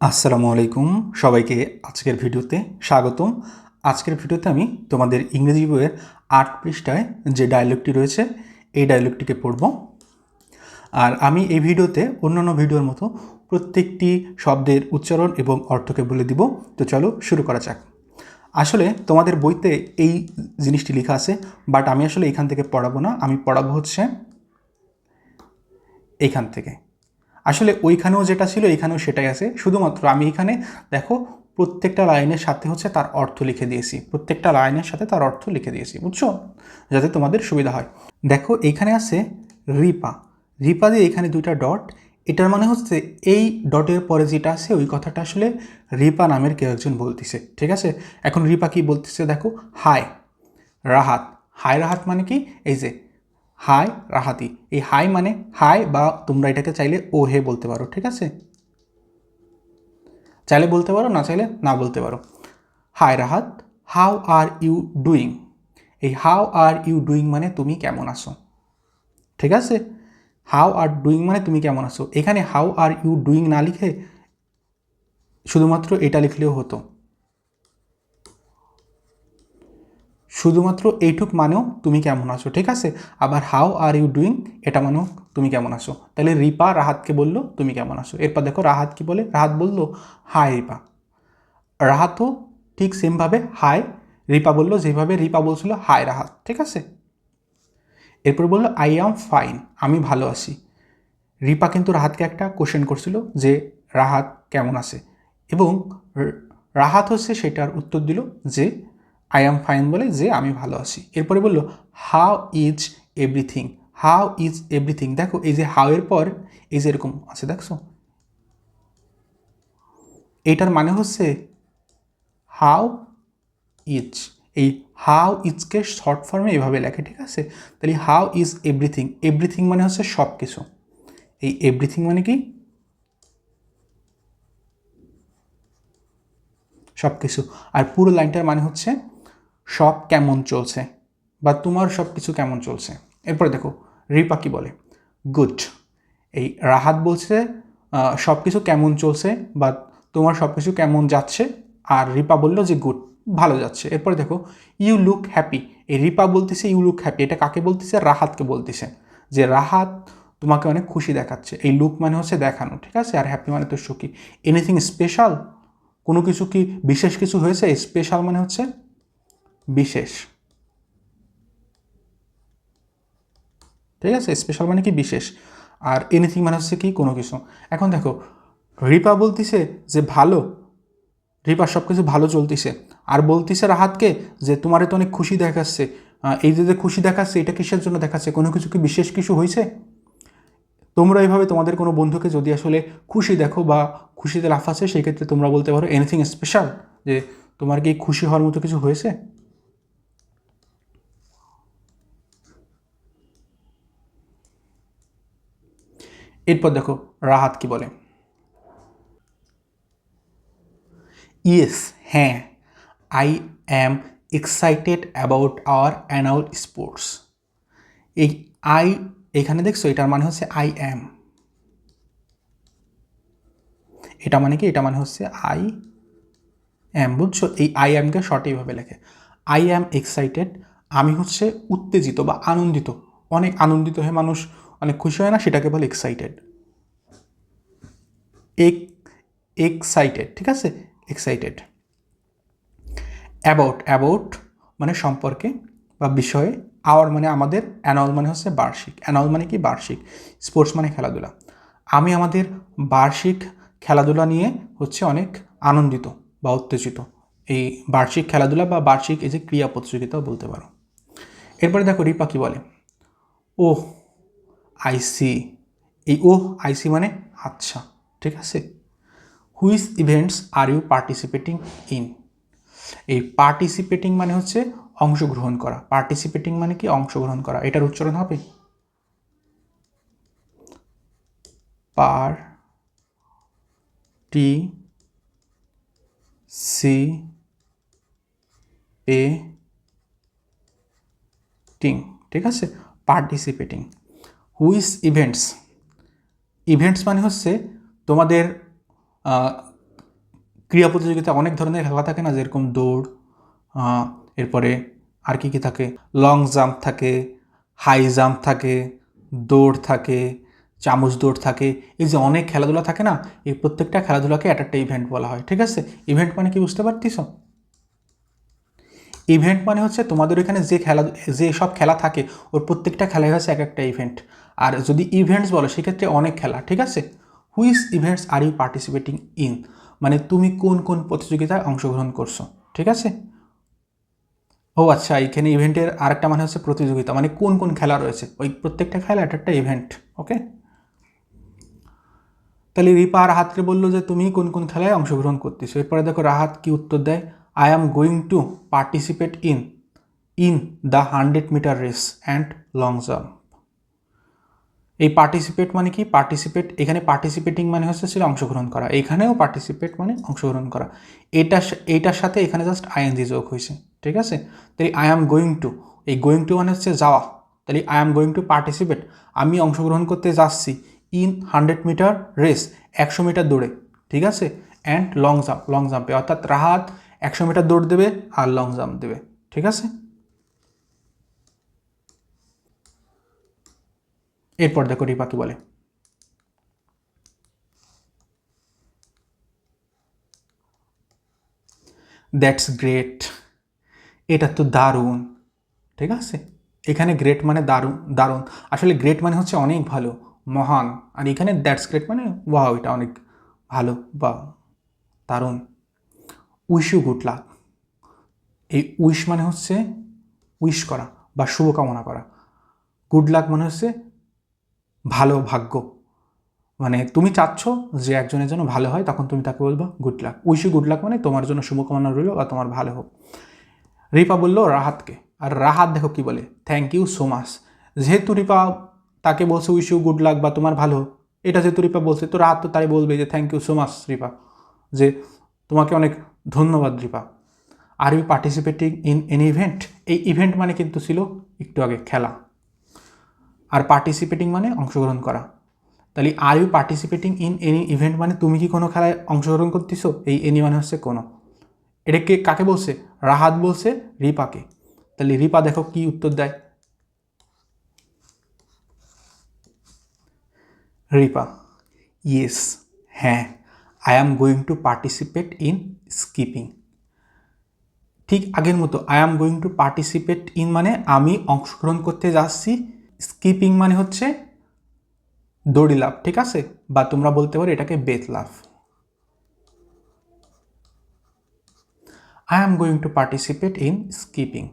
আসসালামু আলাইকুম সবাইকে আজকের ভিডিওতে স্বাগতম। আজকের ভিডিওতে আমি তোমাদের ইংরেজি বইয়ের ৮ পৃষ্ঠায় যে ডায়লগটি রয়েছে এই ডায়লগটিকে পড়ব। আর আমি এই ভিডিওতে অন্যান্য ভিডিওর মতো প্রত্যেকটি শব্দের উচ্চারণ এবং অর্থকে বলে দিব। তো চলো শুরু করা যাক। আসলে তোমাদের বইতে এই জিনিসটি লেখা আছে, বাট আমি আসলে এখান থেকে পড়াবো না, আমি পড়াবো হচ্ছে এইখান থেকে। আসলে ওইখানেও যেটা ছিল এখানেও সেটাই আছে, শুধুমাত্র আমি এখানে দেখো প্রত্যেকটা লাইনের সাথে হচ্ছে তার অর্থ লিখে দিয়েছি, প্রত্যেকটা লাইনের সাথে তার অর্থ লিখে দিয়েছি, বুঝছো, যাতে তোমাদের সুবিধা হয়। দেখো এইখানে আছে রিপা, রিপা দিয়ে এখানে দুইটা ডট, এটার মানে হচ্ছে এই ডটের পরে যেটা আছে ওই কথাটা আসলে রিপা নামের কেউ একজন বলতেছে, ঠিক আছে। এখন রিপা কি বলতেছে দেখো, হাই রাহাত। হাই রাহাত মানে কি, এই যে হাই রাহাতি, এই হাই মানে হাই, বা তোমরা এটাকে চাইলে ও হে বলতে পারো, ঠিক আছে, চাইলে বলতে পারো, না চাইলে না বলতে পারো। Hi Rahat, how are you doing. এই হাউ আর ইউ ডুইং মানে তুমি কেমন আছো, ঠিক আছে। হাউ আর ডুইং মানে তুমি কেমন আছো। এখানে হাউ আর ইউ ডুইং না লিখে শুধুমাত্র এটা লিখলেও হতো, শুধুমাত্র এইটুক মানেও তুমি কেমন আছো, ঠিক আছে। আবার হাউ আর ইউ ডুইং এটা মানেও তুমি কেমন আছো। তাহলে রিপা রাহাতকে বললো তুমি কেমন আছো। এরপর দেখো রাহাত কি বলে, রাহাত বললো হাই রিপা। রাহাতও ঠিক সেমভাবে হাই, রিপা বললো যেভাবে রিপা বলছিল হাই রাহাত, ঠিক আছে। এরপর বললো আই অ্যাম ফাইন, আমি ভালো আছি। রিপা কিন্তু রাহাতকে একটা কোশ্চেন করছিল যে রাহাত কেমন আছে, এবং রাহাত হচ্ছে সেটার উত্তর দিল যে আই অ্যাম ফাইন, বলে যে আমি ভালো আছি। এরপরে বলল how is everything. How is everything, দেখো এই যে হাউ এর পর এই যে এরকম আছে দেখছো, এইটার মানে হচ্ছে হাউ ইজ। এই হাউ ইজকে শর্ট ফর্মে এভাবে লেখে, ঠিক আছে। তাহলে হাউ ইজ এভরিথিং, এভরিথিং মানে হচ্ছে সব কিছু। এই এভরিথিং মানে কি, সব কিছু। আর পুরো লাইনটার মানে হচ্ছে সব কেমন চলছে, বা তোমার সব কিছু কেমন চলছে। এরপরে দেখো রিপা কি বলে, গুড। এই রাহাত বলছে সব কিছু কেমন চলছে বা তোমার সব কিছু কেমন যাচ্ছে, আর রিপা বলল যে গুড, ভালো যাচ্ছে। এরপরে দেখো ইউ লুক হ্যাপি। এই রিপা বলতেছে ইউ লুক হ্যাপি, এটা কাকে বলতেছে, রাহাতকে বলতেছে, যে রাহাত তোমাকে অনেক খুশি দেখাচ্ছে। এই লুক মানে হচ্ছে দেখানো, ঠিক আছে, আর হ্যাপি মানে তো সুখী। এনিথিং স্পেশাল, কোনো কিছু কি বিশেষ কিছু হয়েছে, স্পেশাল মানে হচ্ছে বিশেষ, ঠিক আছে, স্পেশাল মানে কি বিশেষ, আর এনিথিং মানে হচ্ছে কি কোনো কিছু। এখন দেখো রিপা বলতিছে যে ভালো, রিপার সব কিছু ভালো চলতিছে, আর বলতিছে রাহাতকে যে তোমারে তো অনেক খুশি দেখাচ্ছে। এই যে খুশি দেখাচ্ছে এটা কিসের জন্য দেখাচ্ছে, কোনো কিছু কি বিশেষ কিছু হয়েছে। তোমরা এইভাবে তোমাদের কোনো বন্ধুকে যদি আসলে খুশি দেখো বা খুশিতে লাফাচ্ছে, সেই ক্ষেত্রে তোমরা বলতে পারো এনিথিং স্পেশাল, যে তোমার কি খুশি হওয়ার মতো কিছু হয়েছে। এরপর দেখো রাহাত কি বলে, ইয়েস, হ্যাঁ, I am excited about our annual sports. এই আই এখানে দেখছো এটার মানে হচ্ছে আই অ্যাম, এটা মানে কি, এটা মানে হচ্ছে আই অ্যাম, বুঝছো। এই আই অ্যামকে শর্ট এইভাবে লেখে, আই অ্যাম এক্সাইটেড, আমি হচ্ছে উত্তেজিত বা আনন্দিত, অনেক আনন্দিত হয়ে মানুষ অনেক খুশি হয় না, সেটাকে বলে এক্সাইটেড। এক্সাইটেড, ঠিক আছে, এক্সাইটেড। অ্যাবাউট, অ্যাবাউট মানে সম্পর্কে বা বিষয়ে, আওয়ার মানে আমাদের, অ্যানুয়াল মানে হচ্ছে বার্ষিক, অ্যানুয়াল মানে কি বার্ষিক, স্পোর্টস মানে খেলাধুলা। আমি আমাদের বার্ষিক খেলাধুলা নিয়ে হচ্ছে অনেক আনন্দিত বা উত্তেজিত। এই বার্ষিক খেলাধুলা বা বার্ষিক এই যে ক্রীড়া প্রতিযোগিতাও বলতে পারো। এরপরে দেখো রিপা কি বলে, ওহ আইসি। এই ওহ আইসি মানে আচ্ছা, ঠিক আছে। Which events are you participating in. এই পার্টিসিপেটিং মানে হচ্ছে অংশগ্রহণ করা, পার্টিসিপেটিং মানে কি অংশগ্রহণ করা, এটার উচ্চারণ হবে পার টি সি এ টিং, ঠিক আছে, পার্টিসিপেটিং। হুইচ ইভেন্টস, ইভেন্টস মানে হচ্ছে তোমাদের ক্রীড়া প্রতিযোগিতায় অনেক ধরনের খেলা থাকে না, যেরকম দৌড়, এরপরে আর কি থাকে, লং জাম্প থাকে, হাই জাম্প থাকে, দৌড় থাকে, চামচ দৌড় থাকে, এই যে অনেক খেলাধুলা থাকে না, এই প্রত্যেকটা খেলাধুলাকে একটা ইভেন্ট বলা হয়। ঠিক আছে, ইভেন্ট মানে কি বুঝতে পারতিস? ইভেন্ট মানে হচ্ছে তোমাদের এখানে যে সব খেলা থাকে ওর প্রত্যেকটা খেলাই হচ্ছে এক একটা ইভেন্ট। আর যদি ইভেন্টস বলো সেক্ষেত্রে অনেক খেলা। ঠিক আছে, which events are you participating in, মানে তুমি কোন কোন প্রতিযোগিতায় অংশগ্রহণ করছো। ঠিক আছে, ও আচ্ছা, এখানে ইভেন্টের আরেকটা মানে হচ্ছে প্রতিযোগিতা, মানে কোন কোন খেলা রয়েছে, ওই প্রত্যেকটা খেলা একটা ইভেন্ট। ওকে, তাহলে রিপা রাহাতকে বললো যে তুমি কোন কোন খেলায় অংশগ্রহণ করতেছো। এরপরে দেখো রাহাত কি উত্তর দেয়, I am going to participate in the 100 metre race and long jump. এই পার্টিসিপেট মানে কি, পার্টিসিপেট এখানে পার্টিসিপেটিং মানে হচ্ছে সেটা অংশগ্রহণ করা, এখানেও পার্টিসিপেট মানে অংশগ্রহণ করা, এইটার সাথে এখানে জাস্ট আইএনজি যোগ হয়েছে। ঠিক আছে, তাই আই অ্যাম গোয়িং টু, এই গোয়িং টু মানে হচ্ছে যাওয়া, তাহলে I am going to participate, আমি অংশগ্রহণ করতে যাচ্ছি, ইন 100 মিটার রেস, 100 মিটার দৌড়ে। ঠিক আছে, অ্যান্ড লং জাম্পে, অর্থাৎ রাহাত 100 মিটার দৌড় দেবে আর লং জাম্প দেবে। ঠিক আছে, এরপর দেখো রিপা কি বলে, দ্যাটস গ্রেট, এটা তো দারুণ। ঠিক আছে, এখানে গ্রেট মানে দারুণ, দারুণ, আসলে গ্রেট মানে হচ্ছে অনেক ভালো, মহান, আর এখানে দ্যাটস গ্রেট মানে ওয়াও, এটা অনেক ভালো বা দারুণ। উইশ ইউ গুড লাক, এই উইশ মানে হচ্ছে উইশ করা বা শুভকামনা করা, গুড লাক মানে হচ্ছে ভালো ভাগ্য, মানে তুমি চাচ্ছ যে একজনের জন্য ভালো হয়, তখন তুমি তাকে বলবো good luck. Wish you good luck মানে তোমার জন্য শুভকামনা রইল বা তোমার ভালো হোক। রিপা বলল রাহাতকে, আর রাহাত দেখো কি বলে, থ্যাংক ইউ সো মাচ। যেহেতু রিপা তাকে বলছে উইশ ইউ গুড লাক বা তোমার ভালো, এটা যেহেতু রিপা বলছে, তো রাহাত তো তাই বলবে যে thank you so much Ripa, যে তোমাকে অনেক ধন্যবাদ Ripa. Are you participating in any event, এই ইভেন্ট মানে কিন্তু ছিল একটু আগে খেলা, আর পার্টিসিপেটিং মানে অংশগ্রহণ করা। তাহলে are you participating in any event মানে তুমি কি কোনো খেলায় অংশগ্রহণ করতেছো, এই এনি মানে হচ্ছে কোনো। এটাকে কাকে বলছে, রাহাত বলছে রিপাকে। তাহলে রিপা দেখো কি উত্তর দেয়, রিপা, ইয়েস, হ্যাঁ, I am going to participate in skipping. ঠিক আগের মতো, I am going to participate in মানে আমি অংশগ্রহণ করতে যাচ্ছি, স্কিপিং মানে হচ্ছে দড়ি লাফ। ঠিক আছে, বা তোমরা বলতে পারো এটাকে বেত লাফ। I am going to participate in skipping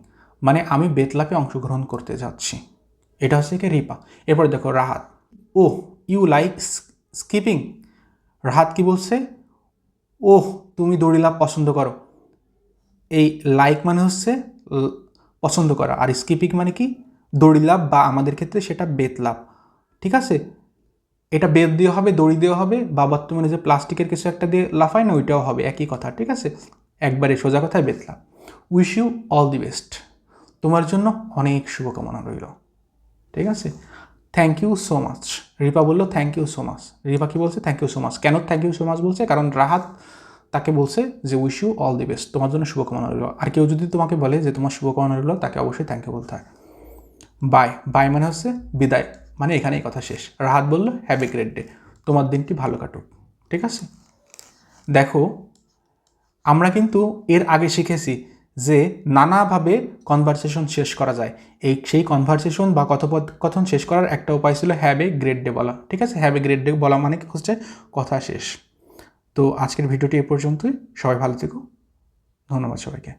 মানে আমি বেতলাপে অংশগ্রহণ করতে যাচ্ছি, এটা হচ্ছে কি রিপা। এরপর দেখো রাহাত, ওহ ইউ লাইক স্কিপিং, রাহাত কি বলছে, ওহ তুমি দড়িলাপ পছন্দ করো। এই লাইক মানে হচ্ছে পছন্দ করা, আর স্কিপিং মানে কি দড়িলাপ, বা আমাদের ক্ষেত্রে সেটা বেতলাপ। ঠিক আছে, এটা বেত দিয়ে হবে, দড়ি দেওয়া হবে, বা বর্তমানে যে প্লাস্টিকের কিছু একটা দিয়ে লাফায় না, ওইটাও হবে, একই কথা। ঠিক আছে, একবারে সোজা কথায় বেতলাম। Wish you all the best, তোমার জন্য অনেক শুভকামনা রইল। ঠিক আছে, thank you so much, Ripa বললো thank you so much. Ripa কি বলছে, থ্যাংক ইউ সো মাচ। কেন থ্যাংক ইউ সো মাচ বলছে, কারণ রাহাত তাকে বলছে যে wish you all the best, তোমার জন্য শুভকামনা রইল। আর কেউ যদি তোমাকে বলে যে তোমার শুভকামনা রইল, তাকে অবশ্যই থ্যাংক ইউ বলতে হয়। বাই, বাই মানে হচ্ছে বিদায়, মানে এখানেই কথা শেষ। রাহাত বলল হ্যাভ এ গ্রেট ডে, তোমার দিনটি ভালো কাটুক। ঠিক আছে, দেখো আমরা কিন্তু এর আগে শিখেছি যে নানাভাবে কনভারসেশন শেষ করা যায়, সেই কনভারসেশন বা কথোপকথন শেষ করার একটা উপায় ছিল হ্যাভ এ গ্রেট ডে বলা। ঠিক আছে, হ্যাভ এ গ্রেট ডে বলা মানে হচ্ছে কথা শেষ। তো আজকের ভিডিওটি এ পর্যন্তই, সবাই ভালো থেকো, ধন্যবাদ সবাইকে।